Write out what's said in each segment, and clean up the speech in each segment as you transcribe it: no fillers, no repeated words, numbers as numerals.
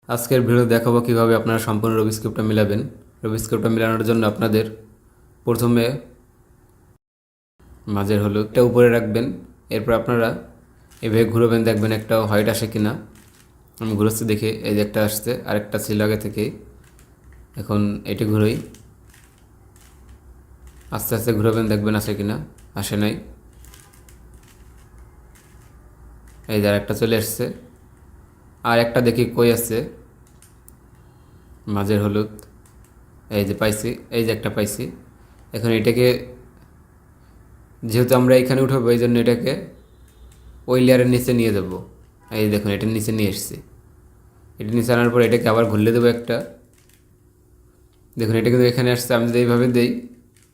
আজকের ভিডিও দেখাবো কিভাবে আপনারা সম্পূর্ণ রুবিক্স কিউবটা মিলাবেন। রুবিক্স কিউবটা মেলানোর জন্য আপনাদের প্রথমে মাঝের হলুদটা উপরে রাখবেন। এরপর আপনারা এভাবে ঘুরবেন, দেখবেন একটা হোয়াইট আসে কিনা। আমি ঘুরোচ্ছি দেখে এই যে একটা আসছে, আরেকটা ছিল আগে থেকে। এখন এটি ঘুরোই, আস্তে আস্তে ঘুরবেন, দেখবেন আসে কিনা। আসে নাই, এই যে আরেকটা চলে আসছে। আর একটা দেখি কই আছে মাঝের হলুদ, এই যে পাইছি, এই যে একটা পাইছি। এখন এটাকে যেহেতু আমরা এখানে উঠাবো, এই জন্য এটাকে ওই লেয়ারের নিচে নিয়ে যাব। এই দেখুন, এটার নিচে নিয়ে এসেছি। এটা নিচে আনার পর এটাকে আবার ঘুরলে দেবো একটা। দেখুন, এটা কিন্তু এখানে আসছে। আমি যদি এইভাবে দিই,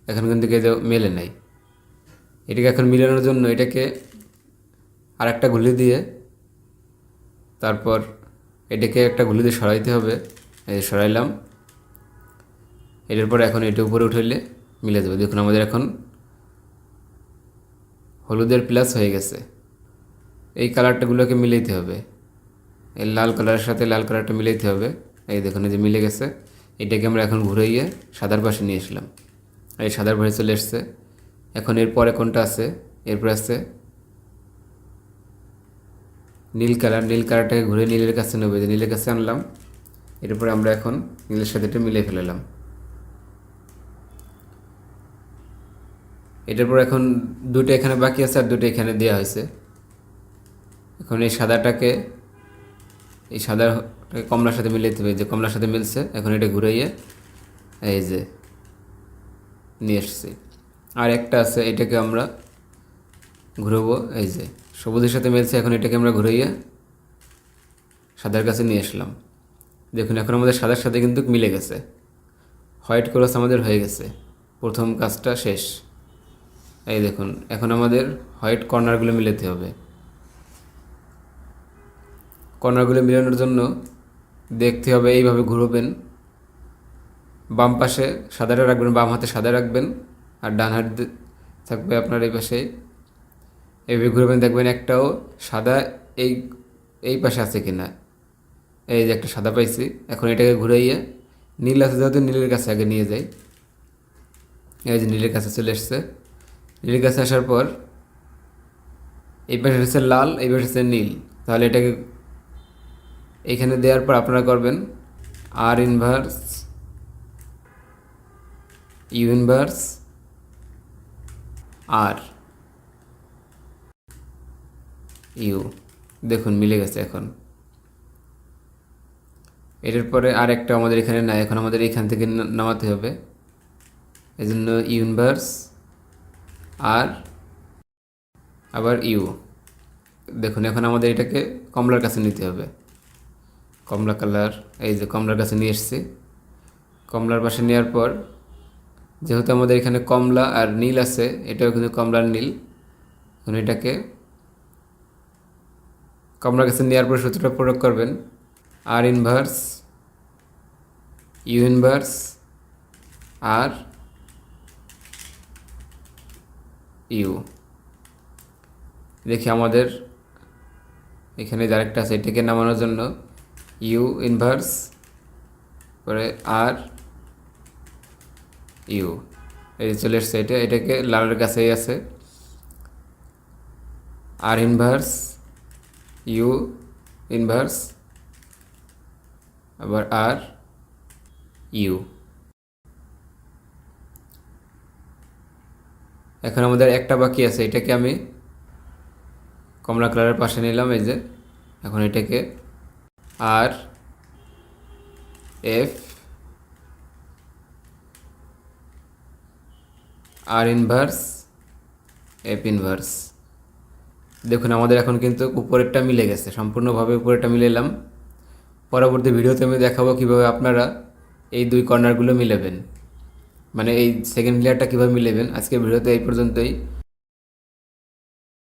এখন কিন্তু মেলে নাই। এটাকে এখন মিলানোর জন্য এটাকে আর একটা ঘুলি দিয়ে, তারপর এটাকে একটা ঘুলি দিয়ে সরাইতে হবে। এই সরাইলাম। এটার পর এখন এটা উপরে উঠাইলে মিলে দেবে। দেখুন, আমাদের এখন হলুদের প্লাস হয়ে গেছে। এই কালারটাগুলোকে মিলাইতে হবে, এই লাল কালারের সাথে লাল কালারটা মিলাইতে হবে। এই দেখুন, এই যে মিলে গেছে। এটাকে আমরা এখন ঘুরাইয়ে সাদার পাশে নিয়ে আসলাম। এই সাদার পাশে চলে এসছে। এখন এরপরে কোনটা আছে? এরপরে আছে নীল কালার। নীল কালারটাকে ঘুরে নীলের কাছে নেবে, যে নীলের কাছে আনলাম। এরপরে আমরা এখন নীলের সাথে এটা মিলিয়ে ফেলালাম। এটার পর এখন দুটো এখানে বাকি আছে আর দুটো এখানে দেওয়া হয়েছে। এখন এই সাদাটাকে কমলার সাথে মিলাইতে হবে। যে কমলার সাথে মিলছে, এখন এটা ঘুরাইয়ে এই যে নিয়ে এসছি। আর একটা আছে, এটাকে আমরা ঘুরবো। এই যে সবুজের সাথে মিলছে, এখন এটাকে আমরা ঘুরাইয়ে সাদার কাছে নিয়ে আসলাম। দেখুন, এখন আমাদের সাদার সাথে কিন্তু মিলে গেছে। হোয়াইট ক্রস আমাদের হয়ে গেছে। প্রথম কাজটা শেষ। এই দেখুন, এখন আমাদের হোয়াইট কর্নারগুলো মিলাতে হবে। কর্নারগুলো মিলানোর জন্য দেখতে হবে, এইভাবে ঘুরবেন। বাম পাশে সাদাটা রাখবেন, বাম হাতে সাদা রাখবেন, আর ডান হাত থাকবে আপনার এই পাশে। এইভাবে ঘুরবেন, দেখবেন একটাও সাদা এই এই পাশে আছে কিনা। এই যে একটা সাদা পাইছি। এখন এটাকে ঘুরাইয়ে নীল আছে যেহেতু, নীলের কাছে আগে নিয়ে যাই। এই যে নীলের কাছে চলে এসছে। নীলের কাছে আসার পর এই পাশে হচ্ছে লাল, এই পাশে হচ্ছে নীল। তাহলে এটাকে এইখানে দেওয়ার পর আপনারা করবেন R inverse U inverse R U. দেখুন, মিলে গেছে। এখন এটার পরে আর একটা আমাদের এখানে নাই, এখন আমাদের এখান থেকে নামাতে হবে। এই জন্য ইউ ইনভার্স আর আবার ইউ। দেখুন, এখন আমাদের এটাকে কমলার কাছে নিতে হবে। কমলা কালার, এই যে কমলার কাছে নিয়ে এসছি। কমলার পাশে নেওয়ার পর যেহেতু আমাদের এখানে কমলা আর নীল আছে, এটাও কিন্তু কমলার নীল। এখন এটাকে কমলার কাছে নেওয়ার পর সূত্রটা প্রয়োগ করবেন, R inverse U inverse R U. দেখি আমাদের এখানে আরেকটা আছে, এটাকে নামানোর জন্য ইউ ইনভার্স পরে আর ইউ। এই চলে এসছে। এটাকে লালের কাছেই আছে। আর ইনভার্স ইউ ইনভার্স আবার আর ইউ। এখন আমাদের একটা বাকি আছে, এটাকে আমি কমলা কালারের পাশে নিলাম। এই যে এখন এটাকে আর F R inverse F inverse. দেখুন, আমাদের এখন কিন্তু উপরেরটা মিলে গেছে, সম্পূর্ণভাবে উপরেরটা মিলে এলাম। পরবর্তী ভিডিওতে আমি দেখাবো কীভাবে আপনারা এই দুই কর্নারগুলো মিলাবেন, মানে এই সেকেন্ড লেয়ারটা কীভাবে মিলাবেন। আজকের ভিডিওতে এই পর্যন্তই।